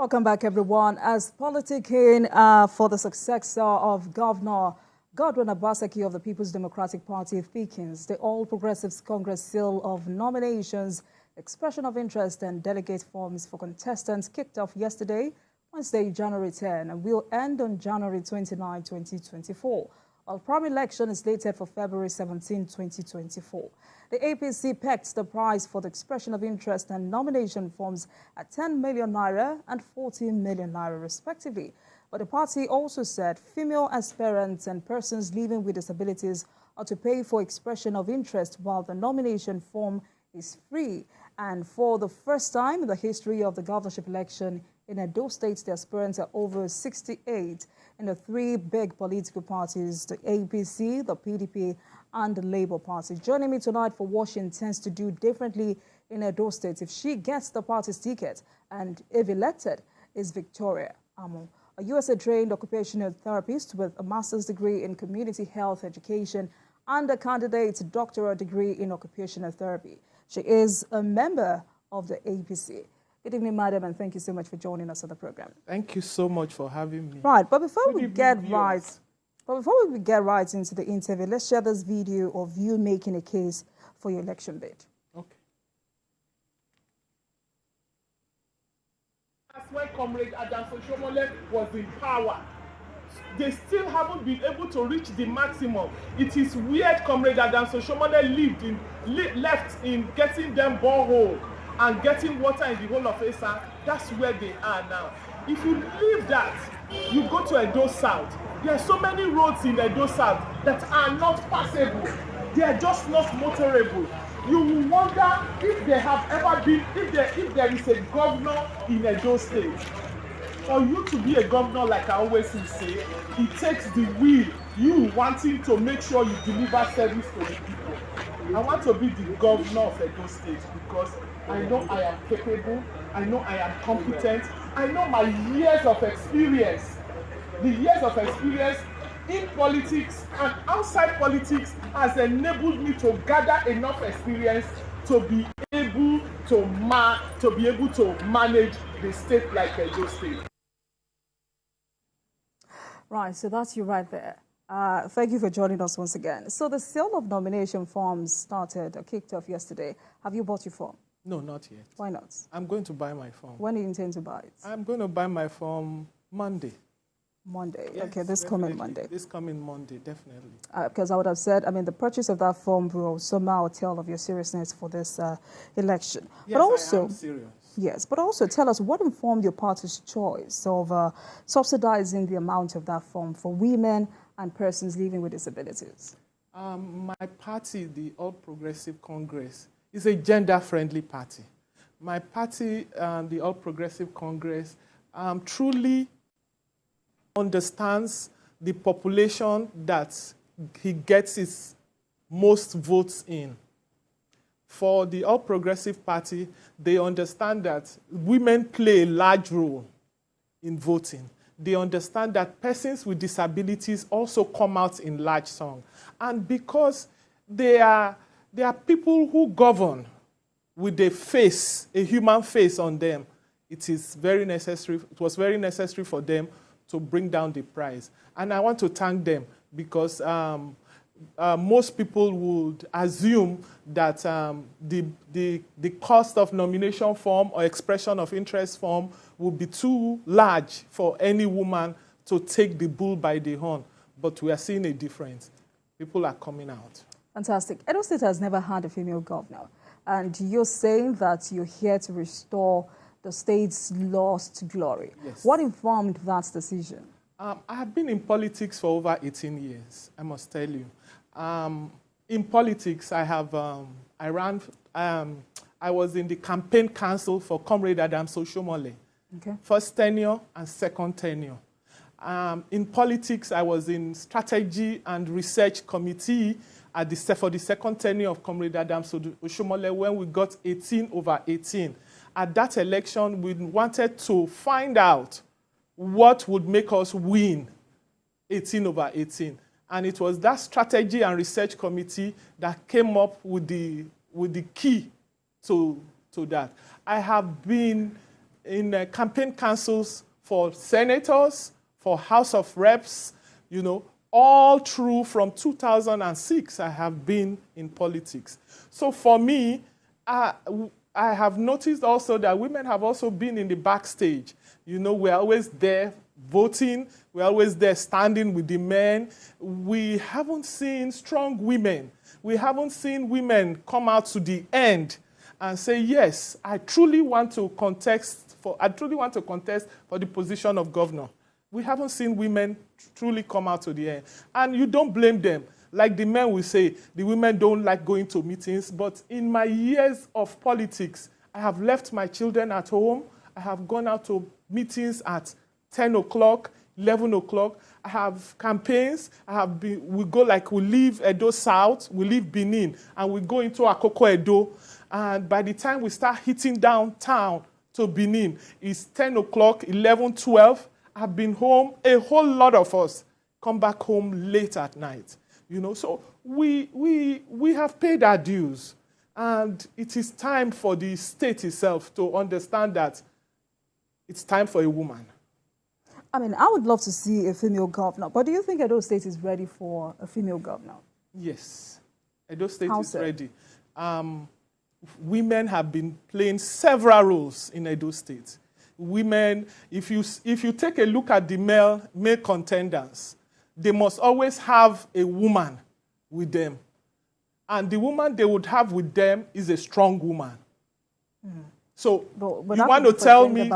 Welcome back, everyone. As politicking for the successor of Governor Godwin Obaseki of the People's Democratic Party thickens, the All Progressives Congress seal of nominations, expression of interest, and delegate forms for contestants kicked off yesterday, Wednesday, January 10, and will end on January 29, 2024. While primary election is slated for February 17, 2024. The APC pegged the price for the expression of interest and nomination forms at 10 million naira and 14 million naira, respectively. But the party also said female aspirants and persons living with disabilities are to pay for expression of interest, while the nomination form is free. And for the first time in the history of the governorship election in Edo State, the aspirants are over 68 in the three big political parties, the APC, the PDP, and the Labour Party. Joining me tonight for what she intends to do differently in Edo State if she gets the party's ticket and if elected is Victoria Amo, a USA-trained occupational therapist with a master's degree in community health education and a candidate doctoral degree in occupational therapy. She is a member of the APC. Good evening, madam, and thank you so much for joining us on the program. Thank you so much for having me. Right, but before we get right into the interview, let's share this video of you making a case for your election bid. Okay. That's when Comrade Adamson Shomole was in power. They still haven't been able to reach the maximum. It is weird Comrade Adamson Shomole left in getting them borehole and getting water in the whole of Esa. That's where they are now. If you leave that, you go to Edo South. There are so many roads in Edo South that are not passable. They are just not motorable. You will wonder if they have ever been, if there is a governor in Edo State. For you to be a governor, like I always say, it takes the will, you wanting to make sure you deliver service to the people. I want to be the governor of Edo State because I know I am capable, I know I am competent, I know my years of experience. The years of experience in politics and outside politics has enabled me to gather enough experience to be able to manage the state like Edo State. Right, so that's you right there. Thank you for joining us once again. So the sale of nomination forms kicked off yesterday. Have you bought your form? No, not yet. Why not? I'm going to buy my form. When do you intend to buy it? I'm going to buy my form Monday. Monday. Yes, okay, this coming Monday. This coming Monday, definitely. Because I would have said, the purchase of that form will somehow tell of your seriousness for this election. Yes, but also, I am serious. Yes, but also tell us what informed your party's choice of subsidizing the amount of that form for women and persons living with disabilities. My party, the All Progressive Congress, is a gender-friendly party. My party, the All Progressive Congress, truly understands the population that he gets his most votes in. For the All Progressive Party, they understand that women play a large role in voting. They understand that persons with disabilities also come out in large song. And because they are people who govern with a face, a human face on them, it was very necessary for them to bring down the price. And I want to thank them because most people would assume that the cost of nomination form or expression of interest form would be too large for any woman to take the bull by the horn. But we are seeing a difference. People are coming out. Fantastic. Edo State has never had a female governor. And you're saying that you're here to restore the state's lost glory. Yes. What informed that decision? I have been in politics for over 18 years, I must tell you. In politics, I was in the campaign council for Comrade Adamson Shomole. Okay. First tenure and second tenure. In politics, I was in strategy and research committee for the second tenure of Comrade Adamson Shomole when we got 18/18. At that election, we wanted to find out what would make us win 18/18. And it was that strategy and research committee that came up with the key to that. I have been in campaign councils for senators, for House of Reps, all through from 2006, I have been in politics. So for me, I have noticed also that women have also been in the backstage. We're always there voting. We're always there standing with the men. We haven't seen strong women. We haven't seen women come out to the end and say, yes, I truly want to contest for the position of governor. We haven't seen women truly come out to the end. And you don't blame them. Like the men will say, the women don't like going to meetings. But in my years of politics, I have left my children at home. I have gone out to meetings at 10 o'clock, 11 o'clock. I have campaigns. We leave Edo South, we leave Benin, and we go into Akoko Edo. And by the time we start hitting downtown to Benin, it's 10 o'clock, 11, 12. I've been home. A whole lot of us come back home late at night. So we have paid our dues. And it is time for the state itself to understand that it's time for a woman. I mean, I would love to see a female governor, but do you think Edo State is ready for a female governor? Yes, Edo State How is so? ready. Women have been playing several roles in Edo State. Women, if you take a look at the male contenders, they must always have a woman with them. And the woman they would have with them is a strong woman. Mm. So but you want to tell me,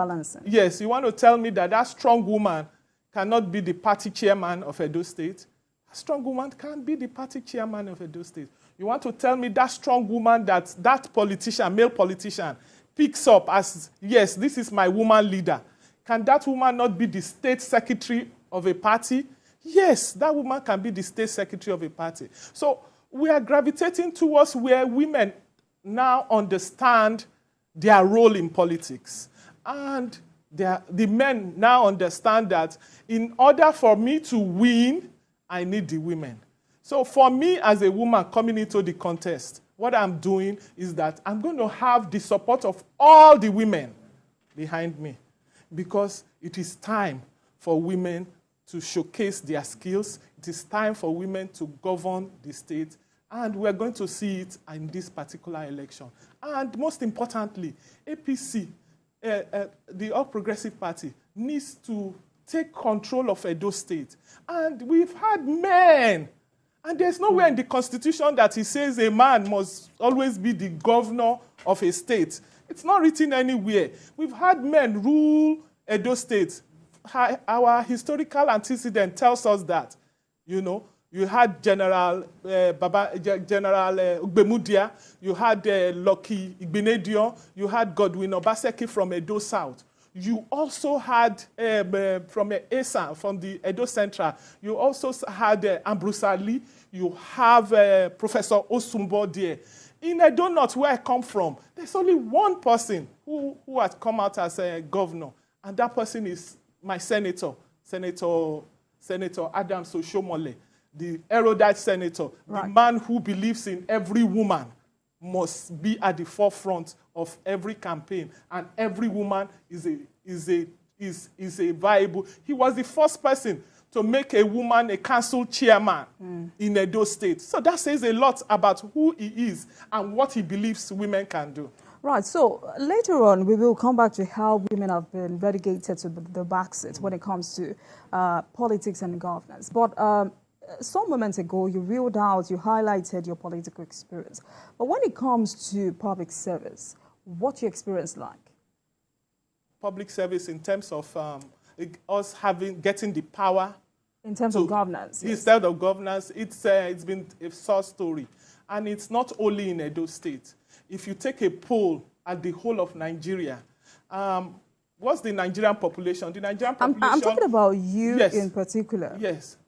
yes, you want to tell me that strong woman cannot be the party chairman of Edo State? A strong woman can't be the party chairman of Edo State. You want to tell me that strong woman that politician, male politician, picks up as, yes, this is my woman leader. Can that woman not be the state secretary of a party? Yes, that woman can be the state secretary of a party. So we are gravitating towards where women now understand their role in politics. And the men now understand that in order for me to win, I need the women. So for me as a woman coming into the contest, what I'm doing is that I'm going to have the support of all the women behind me, because it is time for women to showcase their skills. It is time for women to govern the state, and we're going to see it in this particular election. And most importantly, APC, the All Progressive Party, needs to take control of Edo State. And we've had men. And there's nowhere in the Constitution that it says a man must always be the governor of a state. It's not written anywhere. We've had men rule Edo State. Our historical antecedent tells us that. You had General Ugbemudia, you had Lucky Igbenedion, you had Godwin Obaseki from Edo South. You also had from ESA, from the Edo Central, you also had Ambrose Ali, you have Professor Osumbo there. In Edo North, where I come from, there's only one person who has come out as a governor, and that person is my Senator Adams Oshomole, the erudite senator, right. The man who believes in every woman must be at the forefront of every campaign, and every woman is a viable. He was the first person to make a woman a council chairman in Edo State. So that says a lot about who he is and what he believes women can do. Right, so later on we will come back to how women have been relegated to the backseat when it comes to politics and governance. But some moments ago, you highlighted your political experience. But when it comes to public service, what's your experience like? Public service in terms of us getting the power. In terms of governance. Yes. Instead of governance, it's been a source story. And it's not only in Edo State. If you take a poll at the whole of Nigeria, what's the Nigerian population? The Nigerian population... I'm talking about you yes. in particular. Yes.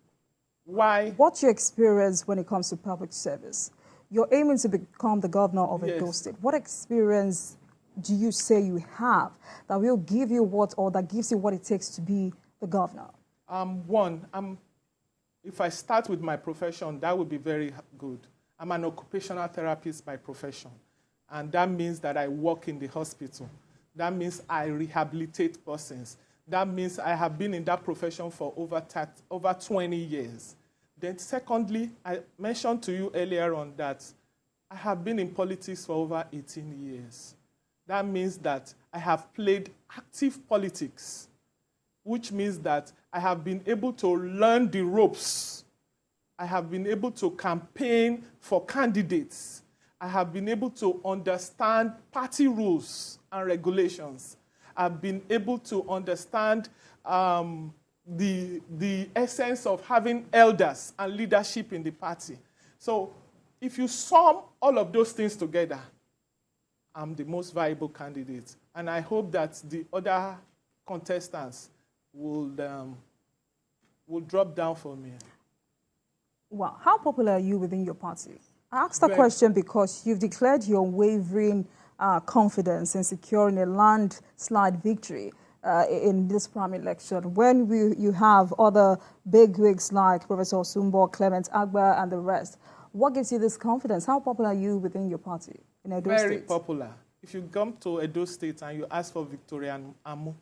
Why? What's your experience when it comes to public service? You're aiming to become the governor of Edo State. What experience do you say you have that will give you that gives you what it takes to be the governor? If I start with my profession, that would be very good. I'm an occupational therapist by profession. And that means that I work in the hospital. That means I rehabilitate persons. That means I have been in that profession for over 20 years. Then secondly, I mentioned to you earlier on that I have been in politics for over 18 years. That means that I have played active politics, which means that I have been able to learn the ropes. I have been able to campaign for candidates. I have been able to understand party rules and regulations. I've been able to understand the essence of having elders and leadership in the party. So if you sum all of those things together, I'm the most viable candidate. And I hope that the other contestants will drop down for me. Well, how popular are you within your party? I asked that question because you've declared your unwavering confidence in securing a landslide victory in this primary election. When you have other bigwigs like Professor Osumbo, Clement Agba, and the rest, what gives you this confidence? How popular are you within your party in Edo State? Very popular. If you come to Edo State and you ask for Victoria Amu,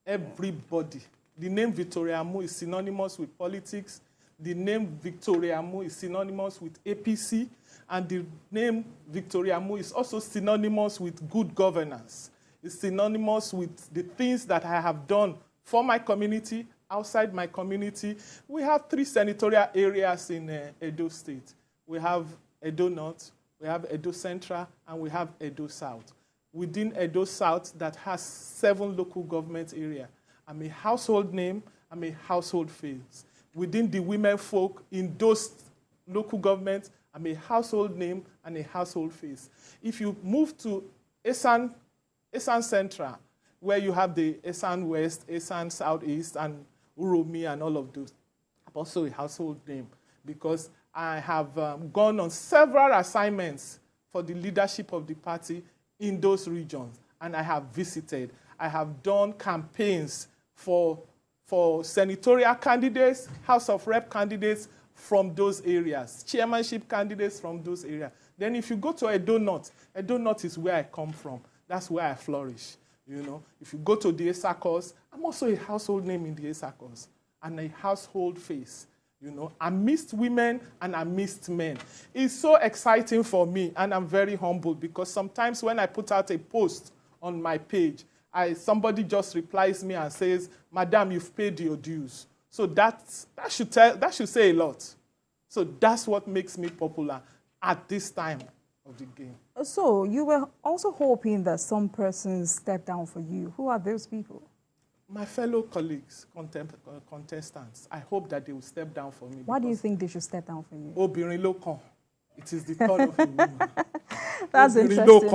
everybody, the name Victoria Amu is synonymous with politics. The name Victoria Amu is synonymous with APC, and the name Victoria Amu is also synonymous with good governance. It's synonymous with the things that I have done for my community, outside my community. We have 3 senatorial areas in Edo State. We have Edo North, we have Edo Central, and we have Edo South. Within Edo South, that has 7 local government areas. I'm a household name, I'm a household face. Within the women folk in those local governments, I'm a household name and a household face. If you move to Esan Central, where you have the Esan West, Esan Southeast, and Uromi and all of those, I'm also a household name because I have gone on several assignments for the leadership of the party in those regions, and I have visited. I have done campaigns for senatorial candidates, House of Rep candidates from those areas, chairmanship candidates from those areas. Then if you go to Edo North is where I come from. That's where I flourish. You know, if you go to the Esakos, I'm also a household name in the Esakos and a household face. You know, amidst women and amidst men. It's so exciting for me, and I'm very humbled because sometimes when I put out a post on my page, somebody just replies me and says, "Madam, you've paid your dues." So that should say a lot. So that's what makes me popular at this time of the game. So you were also hoping that some persons step down for you. Who are those people? My fellow colleagues, contestants. I hope that they will step down for me. Why do you think they should step down for you? Obìnrin ló kàn. It is the turn of a woman. That's interesting.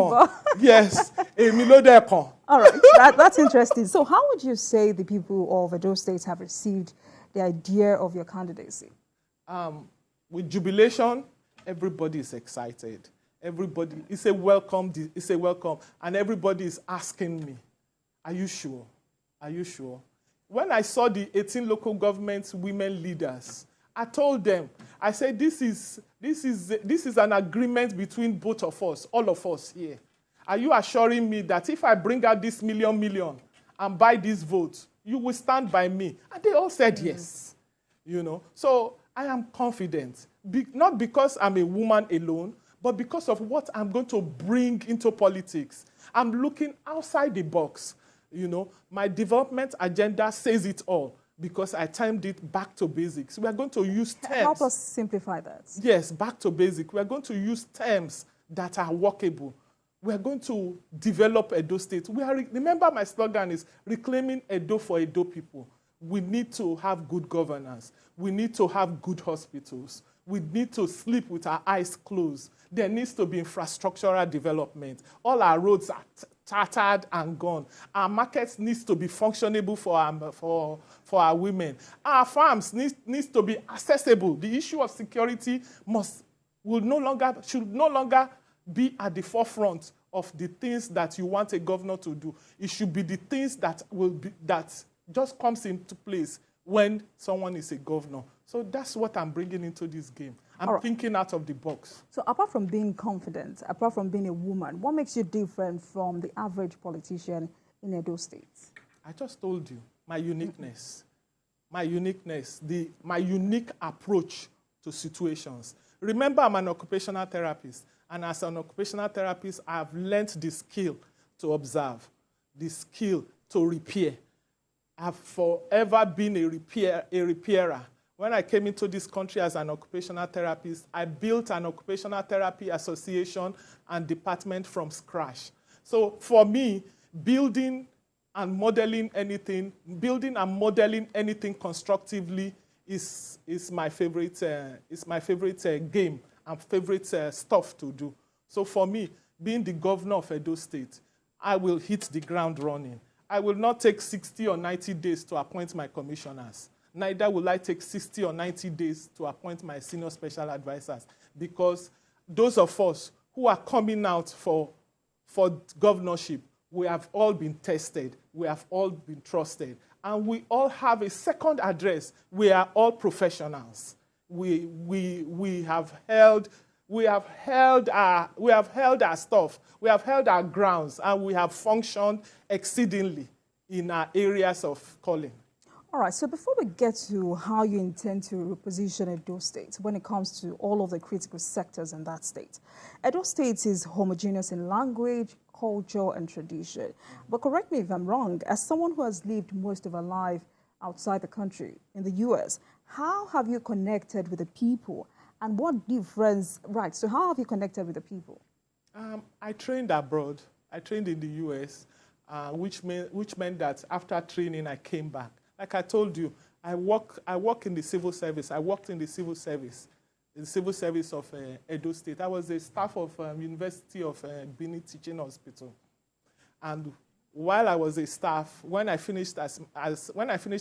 Yes, èmi ló dẹ̀ kàn. All right, that's interesting. So how would you say the people of Edo State have received the idea of your candidacy? With jubilation, everybody is excited. Everybody, it's a welcome, and everybody is asking me, "Are you sure? Are you sure?" When I saw the 18 local government women leaders, I told them, I said, this is an agreement between both of us, all of us here. Are you assuring me that if I bring out this million and buy this vote, you will stand by me? And they all said yes. You know, so I am confident, not because I'm a woman alone, but because of what I'm going to bring into politics. I'm looking outside the box. You know, my development agenda says it all because I timed it back to basics. We are going to use terms. Help us simplify that. Yes, back to basic. We are going to use terms that are workable. We are going to develop Edo State. Remember my slogan is reclaiming Edo for Edo people. We need to have good governance. We need to have good hospitals. We need to sleep with our eyes closed. There needs to be infrastructural development. All our roads are tattered and gone. Our markets needs to be functionable for our women. Our farms needs to be accessible. The issue of security should no longer be at the forefront of the things that you want a governor to do. It should be the things that just comes into place when someone is a governor. So that's what I'm bringing into this game. I'm thinking out of the box. So apart from being confident, apart from being a woman, what makes you different from the average politician in Edo State? I just told you, my uniqueness. My uniqueness, my unique approach to situations. Remember, I'm an occupational therapist. And as an occupational therapist, I've learned the skill to observe, the skill to repair. I've forever been a repairer. When I came into this country as an occupational therapist, I built an occupational therapy association and department from scratch. So for me, building and modeling anything constructively is my favorite game and favorite stuff to do. So for me, being the governor of Edo State, I will hit the ground running. I will not take 60 or 90 days to appoint my commissioners. Neither will I take 60 or 90 days to appoint my senior special advisors, because those of us who are coming out for governorship, we have all been tested. We have all been trusted. And we all have a second address. We are all professionals. We have held our stuff. We have held our grounds, and we have functioned exceedingly in our areas of calling. All right, so before we get to how you intend to reposition Edo State when it comes to all of the critical sectors in that state, Edo State is homogeneous in language, culture, and tradition. But correct me if I'm wrong, as someone who has lived most of her life outside the country, in the US, how have you connected with the people? And what difference, right, so how have you connected with the people? I trained abroad. I trained in the US, which meant that after training, I came back. Like I told you, I work in the civil service. I worked in the civil service of Edo State. I was a staff of University of Benin Teaching Hospital. And while I was a staff, when I finished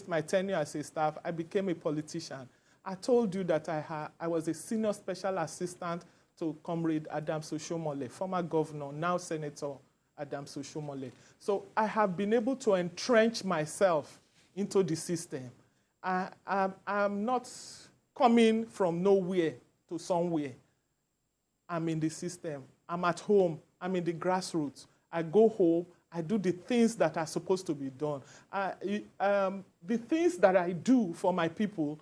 my tenure as a staff, I became a politician. I told you that I was a senior special assistant to Comrade Adams Oshomole, former governor, now Senator Adams Oshomole. So I have been able to entrench myself into the system. I'm not coming from nowhere to somewhere. I'm in the system. I'm at home. I'm in the grassroots. I go home. I do the things that are supposed to be done. The things that I do for my people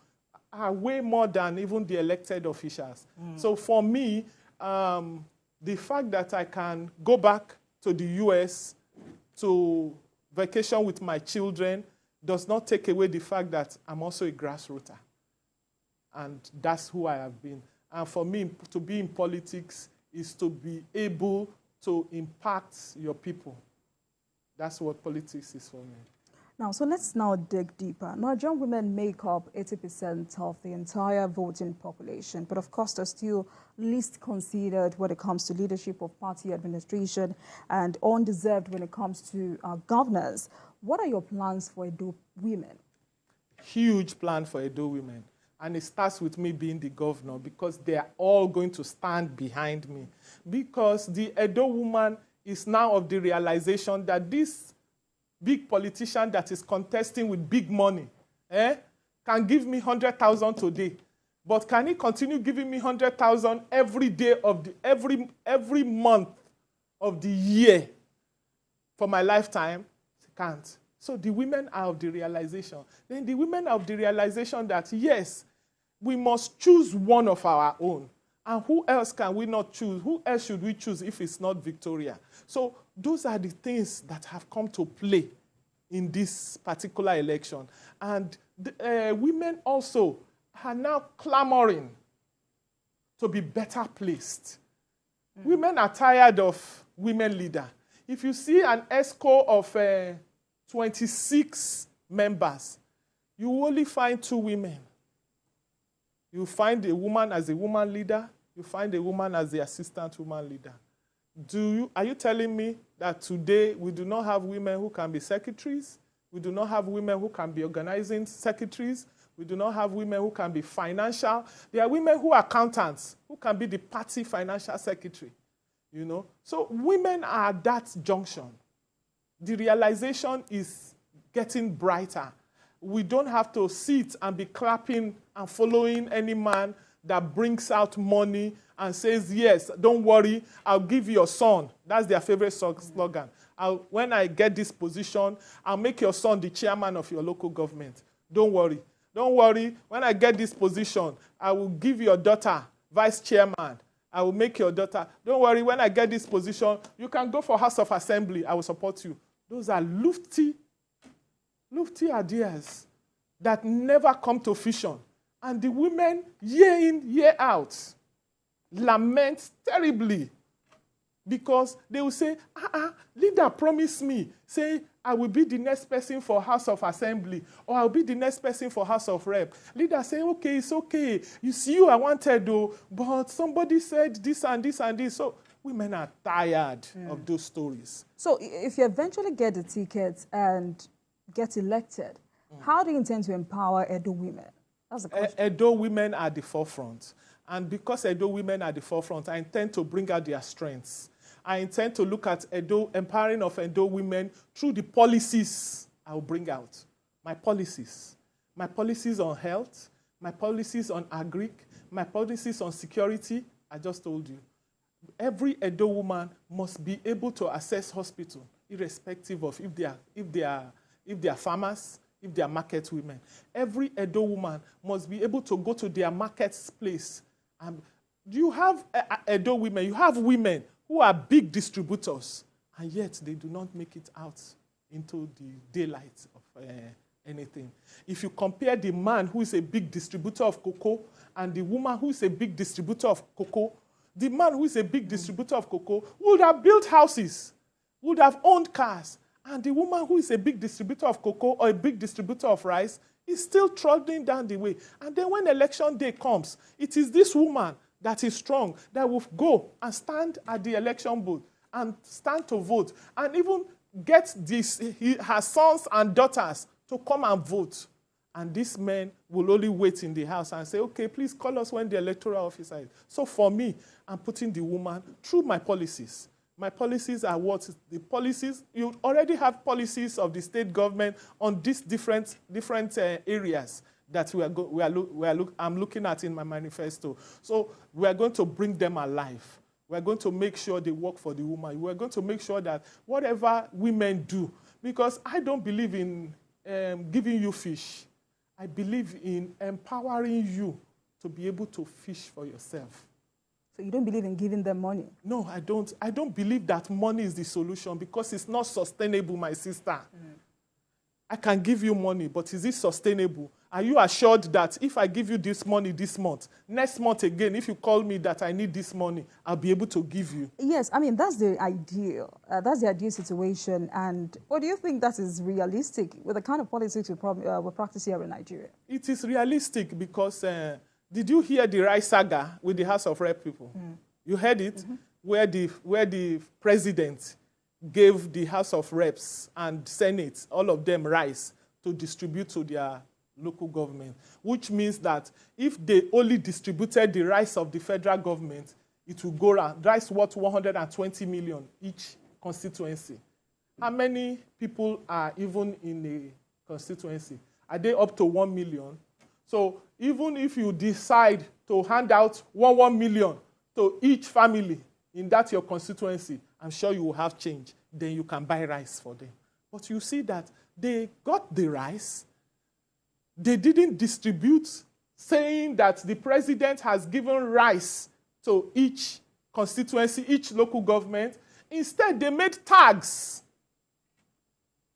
are way more than even the elected officials. So for me, the fact that I can go back to the US to vacation with my children does not take away the fact that I'm also a grassrooter. And that's who I have been. And for me, to be in politics is to be able to impact your people. That's what politics is for me. Now, so let's now dig deeper. Nigerian women make up 80% of the entire voting population, but of course they're still least considered when it comes to leadership of party administration and undeserved when it comes to governance. What are your plans for Edo women? Huge plan for Edo women. And it starts with me being the governor, because they are all going to stand behind me. Because the Edo woman is now of the realization that this big politician that is contesting with big money can give me 100,000 today. But can he continue giving me 100,000 every day of every month of the year for my lifetime? Can't. So the women are of the realization. Then the women are of the realization that, yes, we must choose one of our own. And who else can we not choose? Who else should we choose if it's not Victoria? So those are the things that have come to play in this particular election. And the, women also are now clamoring to be better placed. Women are tired of women leaders. If you see an ESCO of 26 members, you only find 2 women. You find a woman as a woman leader. You find a woman as the assistant woman leader. Are you telling me that today we do not have women who can be secretaries? We do not have women who can be organizing secretaries? We do not have women who can be financial. There are women who are accountants, who can be the party financial secretary. You know? So women are at that junction. The realization is getting brighter. We don't have to sit and be clapping and following any man that brings out money and says, yes, don't worry, I'll give you your son. That's their favorite slogan. When I get this position, I'll make your son the chairman of your local government. Don't worry. Don't worry, when I get this position, I will give your daughter vice chairman. I will make your daughter. Don't worry, when I get this position, you can go for House of Assembly. I will support you. Those are lofty ideas that never come to fruition. And the women, year in, year out, lament terribly because they will say, leader promised me, say, I will be the next person for House of Assembly, or I'll be the next person for House of Rep. Leader say, okay, it's okay. You see, I wanted though, but somebody said this and this and this. So women are tired of those stories. So if you eventually get the ticket and get elected, how do you intend to empower Edo women? That's the question. Edo women are the forefront. And because Edo women are the forefront, I intend to bring out their strengths. I intend to look at empowering of Edo women through the policies I will bring out. My policies on health, my policies on agric, my policies on security. I just told you. Every Edo woman must be able to access hospital, irrespective of if they are farmers, if they are market women. Every Edo woman must be able to go to their marketplace. You have Edo women, you have women who are big distributors, and yet they do not make it out into the daylight of anything. If you compare the man who is a big distributor of cocoa and the woman who is a big distributor of cocoa, the man who is a big distributor of cocoa would have built houses, would have owned cars, and the woman who is a big distributor of cocoa or a big distributor of rice is still trudging down the way. And then when election day comes, it is this woman that is strong, that will go and stand at the election booth and stand to vote and even get her sons and daughters to come and vote. And these men will only wait in the house and say, okay, please call us when the electoral officer is. So for me, I'm putting the woman through my policies. My policies are what? The policies, you already have policies of the state government on these different areas that I'm looking at in my manifesto. So we are going to bring them alive. We are going to make sure they work for the woman. We are going to make sure that whatever women do, because I don't believe in giving you fish. I believe in empowering you to be able to fish for yourself. So you don't believe in giving them money? No, I don't. I don't believe that money is the solution because it's not sustainable, my sister. I can give you money, but is it sustainable? Are you assured that if I give you this money this month, next month again, if you call me that I need this money, I'll be able to give you? Yes, I mean, that's the ideal. That's the ideal situation. And what do you think that is realistic with the kind of politics we practice here in Nigeria? It is realistic because did you hear the rice saga with the House of Rep people? You heard it? Where the president gave the House of Reps and Senate, all of them, rice to distribute to their local government, which means that if they only distributed the rice of the federal government, it will go around. Rice worth 120 million each constituency. How many people are even in a constituency? Are they up to 1 million? So even if you decide to hand out 1 million to each family in that your constituency, I'm sure you will have change. Then you can buy rice for them. But you see that they got the rice. They didn't distribute, saying that the president has given rice to each constituency, each local government. Instead, they made tags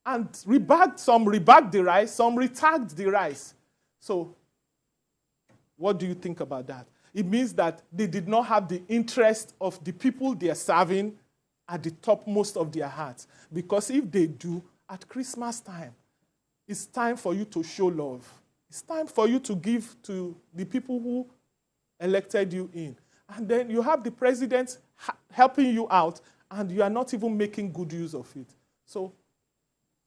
and some rebagged the rice, some retagged the rice. So what do you think about that? It means that they did not have the interest of the people they are serving at the topmost of their hearts. Because if they do, at Christmas time, it's time for you to show love. It's time for you to give to the people who elected you in. And then you have the president helping you out, and you are not even making good use of it. So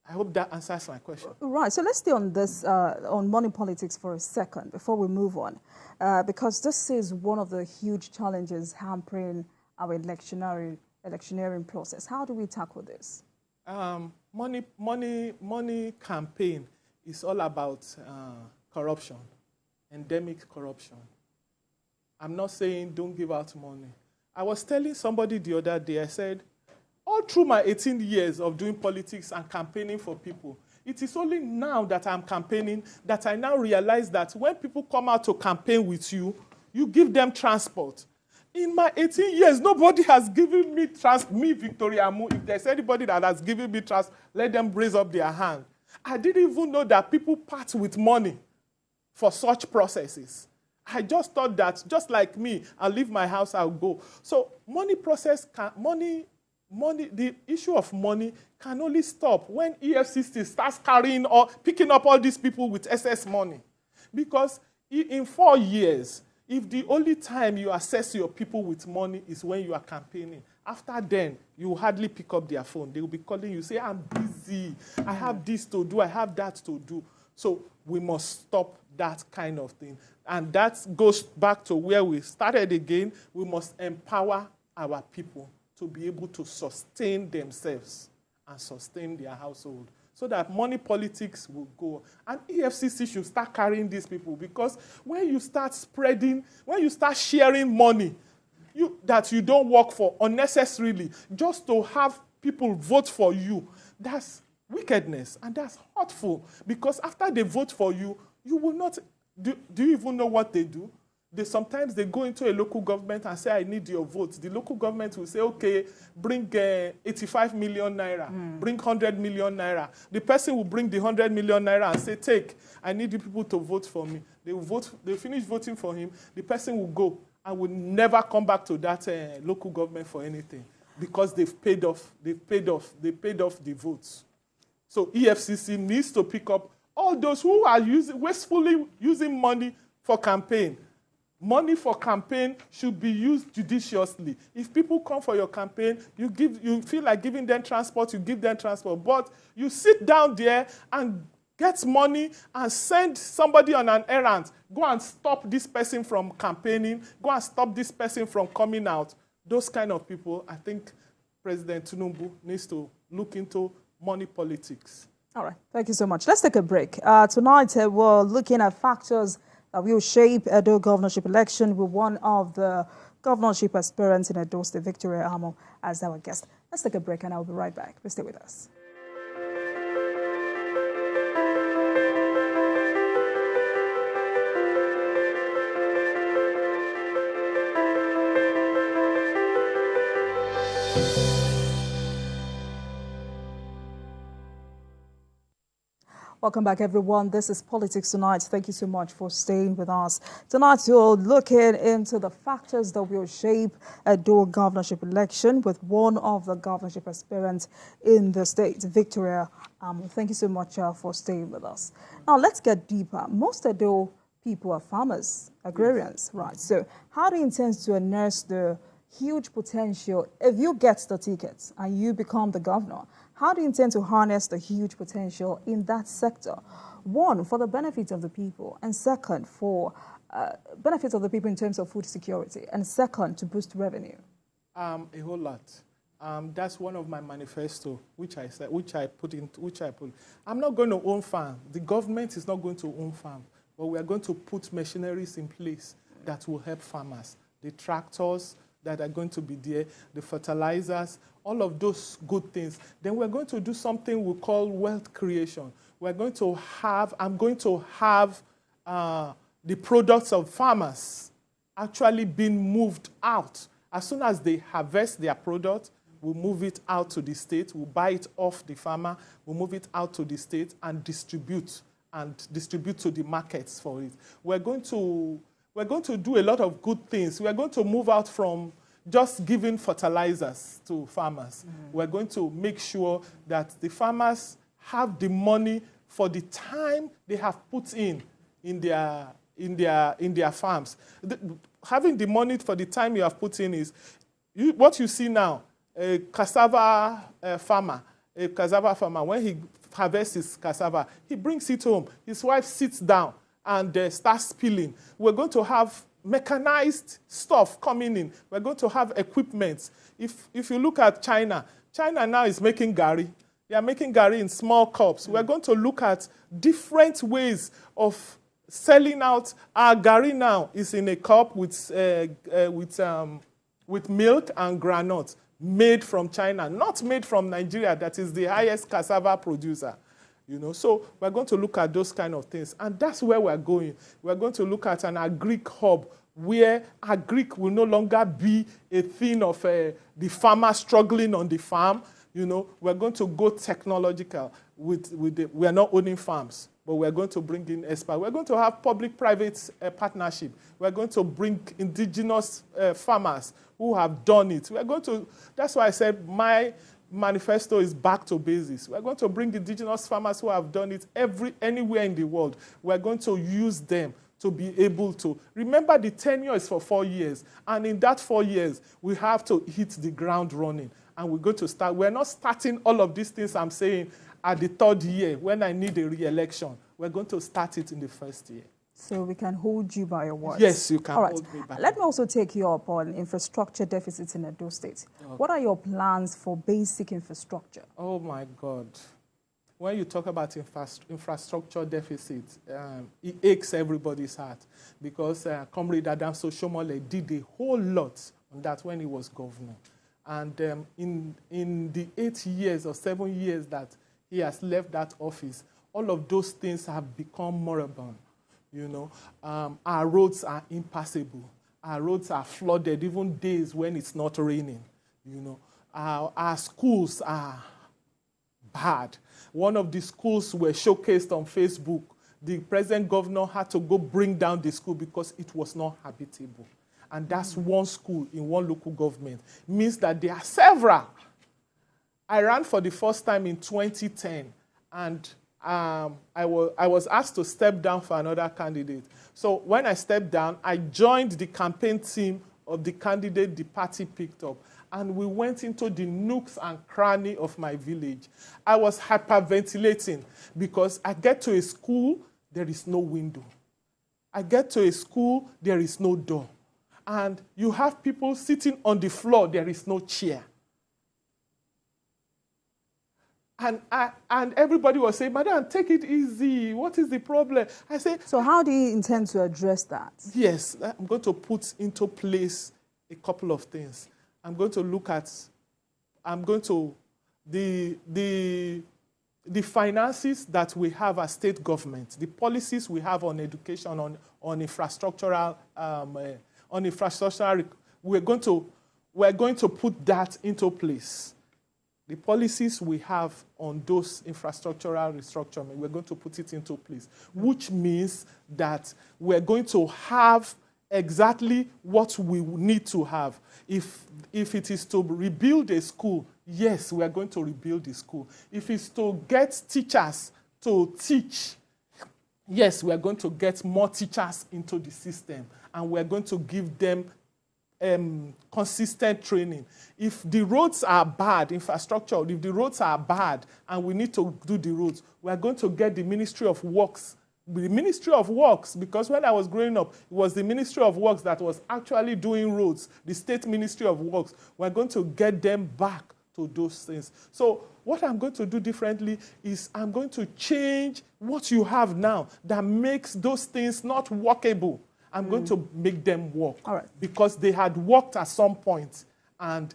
I hope that answers my question. Right. So let's stay on this, on money politics for a second before we move on. Because this is one of the huge challenges hampering our electioneering process. How do we tackle this? Money campaign is all about corruption, endemic corruption. I'm not saying don't give out money. I was telling somebody the other day, I said, all through my 18 years of doing politics and campaigning for people, it is only now that I'm campaigning that I now realize that when people come out to campaign with you, you give them transport. In my 18 years, nobody has given me me, Victoria Amu. If there's anybody that has given me transport, let them raise up their hand. I didn't even know that people part with money for such processes. I just thought that, just like me, I'll leave my house, I'll go. So the issue of money can only stop when EFCC starts carrying or picking up all these people with excess money. Because in 4 years, if the only time you assess your people with money is when you are campaigning, after then, you hardly pick up their phone. They will be calling you, say, I'm busy, I have this to do, I have that to do. So we must stop that kind of thing. And that goes back to where we started again. We must empower our people to be able to sustain themselves and sustain their household so that money politics will go. And EFCC should start carrying these people, because when you start spreading, when you start sharing money that you don't work for unnecessarily just to have people vote for you, that's wickedness and that's hurtful, because after they vote for you, you will not, do you even know what they do? Sometimes they go into a local government and say, I need your votes. The local government will say, okay, bring 85 million naira, bring 100 million naira. The person will bring the 100 million naira and say, take, I need you people to vote for me. They will vote, they finish voting for him, the person will go and will never come back to that local government for anything, because they've paid off the votes. So EFCC needs to pick up all those who are wastefully using money for campaign. Money for campaign should be used judiciously. If people come for your campaign, you feel like giving them transport, you give them transport. But you sit down there and get money and send somebody on an errand. Go and stop this person from campaigning. Go and stop this person from coming out. Those kind of people, I think President Tinubu needs to look into money politics. All right. Thank you so much. Let's take a break. Tonight, we're looking at factors that will shape Edo governorship election with one of the governorship aspirants in Edo State, Victoria Amu, as our guest. Let's take a break and I'll be right back. Please stay with us. Welcome back, everyone. This is Politics Tonight. Thank you so much for staying with us. Tonight, you're looking into the factors that will shape a dual governorship election with one of the governorship aspirants in the state, Victoria Amu. Thank you so much for staying with us. Now, let's get deeper. Most Edo people are farmers, agrarians, right? So how do you intend to nurse the huge potential if you get the tickets and you become the governor? How do you intend to harness the huge potential in that sector? One, for the benefit of the people, and second, for benefits of the people in terms of food security, and second, to boost revenue. A whole lot. That's one of my manifesto, which I put. I'm not going to own farm. The government is not going to own farm, but we are going to put machineries in place that will help farmers. The tractors that are going to be there, the fertilizers, all of those good things. Then we're going to do something we call wealth creation. I'm going to have the products of farmers actually being moved out. As soon as they harvest their product, we'll move it out to the state, we'll buy it off the farmer, we'll move it out to the state and distribute to the markets for it. We're going to do a lot of good things. We're going to move out from just giving fertilizers to farmers. We're going to make sure that the farmers have the money for the time they have put in their farms. Having the money for the time you have put in is what you see now. A cassava farmer, when he harvests his cassava, he brings it home. His wife sits down and starts peeling. We're going to have mechanized stuff coming in. We're going to have equipment. If you look at China now is making gari. They are making gari in small cups. We're going to look at different ways of selling out. Our gari now is in a cup with milk and granules, made from China, not made from Nigeria, that is the highest cassava producer. So we're going to look at those kind of things. And that's where we're going. We're going to look at an agric hub where agric will no longer be a thing of the farmer struggling on the farm. We're going to go technological. We are not owning farms, but we're going to bring in experts. We're going to have public-private partnership. We're going to bring indigenous farmers who have done it. That's why I said my manifesto is back to basics. We're going to bring indigenous farmers who have done it anywhere in the world. We're going to use them to be able to. Remember, the tenure is for 4 years. And in that 4 years, we have to hit the ground running. And we're going to start. We're not starting all of these things I'm saying at the 3rd year when I need a re-election. We're going to start it in the 1st year. So we can hold you by your words. Yes, you can hold me by. Let me also take you up on infrastructure deficits in Edo State. Okay. What are your plans for basic infrastructure? Oh, my God. When you talk about infrastructure deficit, it aches everybody's heart because Comrade Adams Soshomole did a whole lot on that when he was governor. And in the 8 years or 7 years that he has left that office, all of those things have become moribund. Our roads are impassable. Our roads are flooded, even days when it's not raining. Our schools are bad. One of the schools were showcased on Facebook. The present governor had to go bring down the school because it was not habitable. And that's one school in one local government. It means that there are several. I ran for the first time in 2010, and I was asked to step down for another candidate. So when I stepped down, I joined the campaign team of the candidate the party picked up, and we went into the nooks and crannies of my village. I was hyperventilating because I get to a school, there is no window. I get to a school, there is no door. And you have people sitting on the floor, there is no chair. And everybody was saying, Madam, take it easy. What is the problem? I said... So how do you intend to address that? Yes, I'm going to put into place a couple of things. I'm going to look at... The finances that we have as state government, the policies we have on education, on infrastructural... we're going to put that into place. The policies we have on those infrastructural restructuring, we're going to put it into place, which means that we're going to have exactly what we need to have. If it is to rebuild a school, yes, we are going to rebuild the school. If it's to get teachers to teach, yes, we are going to get more teachers into the system, and we're going to give them consistent training. If the roads are bad, infrastructure, if the roads are bad and we need to do the roads, we're going to get the Ministry of Works. The Ministry of Works, because when I was growing up, it was the Ministry of Works that was actually doing roads, the State Ministry of Works. We're going to get them back to those things. So what I'm going to do differently is I'm going to change what you have now that makes those things not workable. I'm going to make them work. All right. Because they had worked at some point and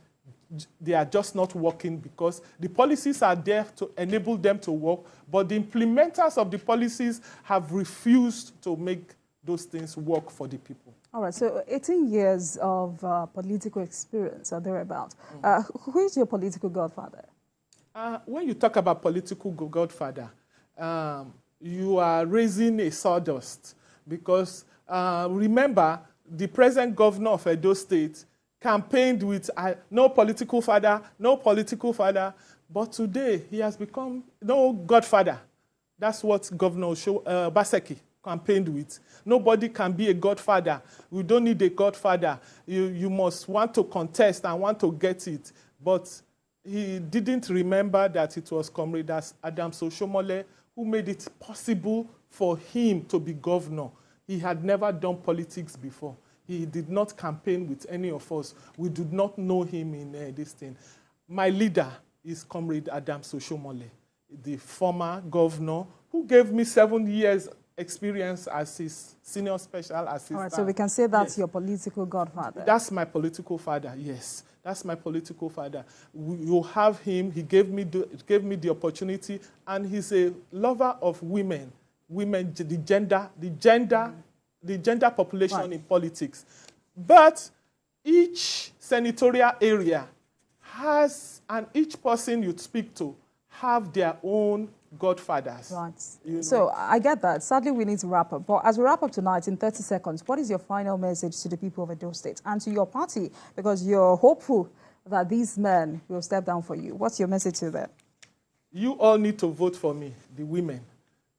they are just not working because the policies are there to enable them to work, but the implementers of the policies have refused to make those things work for the people. All right, so 18 years of political experience or thereabout. Who is your political godfather? When you talk about political godfather, you are raising a sawdust because remember, the present governor of Edo State campaigned with no political father, but today he has become no godfather. That's what Governor Baseki campaigned with. Nobody can be a godfather. We don't need a godfather. You must want to contest and want to get it. But he didn't remember that it was Comrade Adams Soshomole who made it possible for him to be governor. He had never done politics before. He did not campaign with any of us. We did not know him in this thing. My leader is Comrade Adams Soshomole, the former governor who gave me 7 years experience as his senior special assistant. All right, so we can say that's Yes. your political godfather. That's my political father, yes. That's my political father. You have him, he gave me the opportunity, and he's a lover of women, the gender population Right. in politics. But each senatorial area has, and each person you speak to have their own godfathers. Right. You know? So I get that. Sadly, we need to wrap up. But as we wrap up tonight in 30 seconds, what is your final message to the people of Edo State and to your party? Because you're hopeful that these men will step down for you. What's your message to them? You all need to vote for me, the women.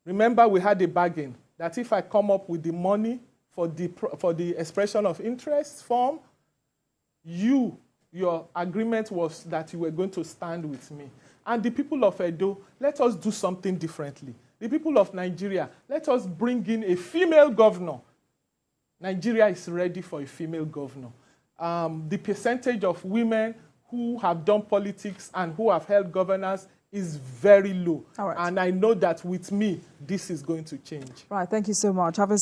Remember, we had a bargain that if I come up with the money for the expression of interest form, your agreement was that you were going to stand with me. And the people of Edo, let us do something differently. The people of Nigeria, let us bring in a female governor. Nigeria is ready for a female governor. The percentage of women who have done politics and who have held governance is very low. All right. And I know that with me, this is going to change. Right, thank you so much. Have a